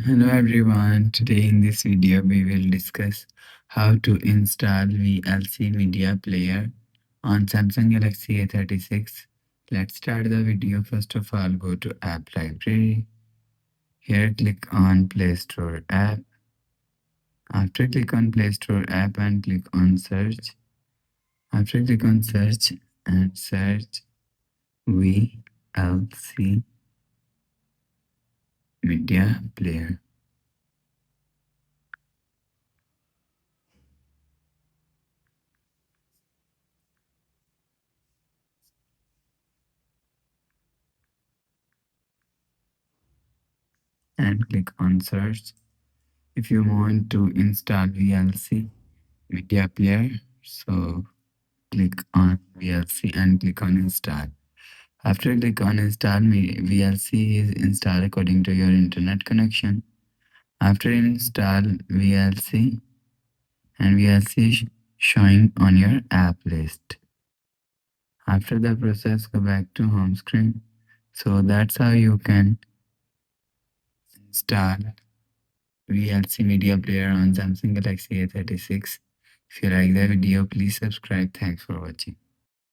Hello everyone, today in this video we will discuss how to install VLC media player on Samsung Galaxy A36. Let's start the video. First of all, go to app library. Here click on Play Store app. After click on Play Store app and click on search. After click on search and search VLC media player. And click on search. If you want to install VLC media player, so click on VLC and click on install. After click on install, VLC is installed according to your internet connection. After install VLC and VLC showing on your app list. After the process, go back to home screen. So that's how you can install VLC media player on Samsung Galaxy A36. If you like the video, please subscribe. Thanks for watching.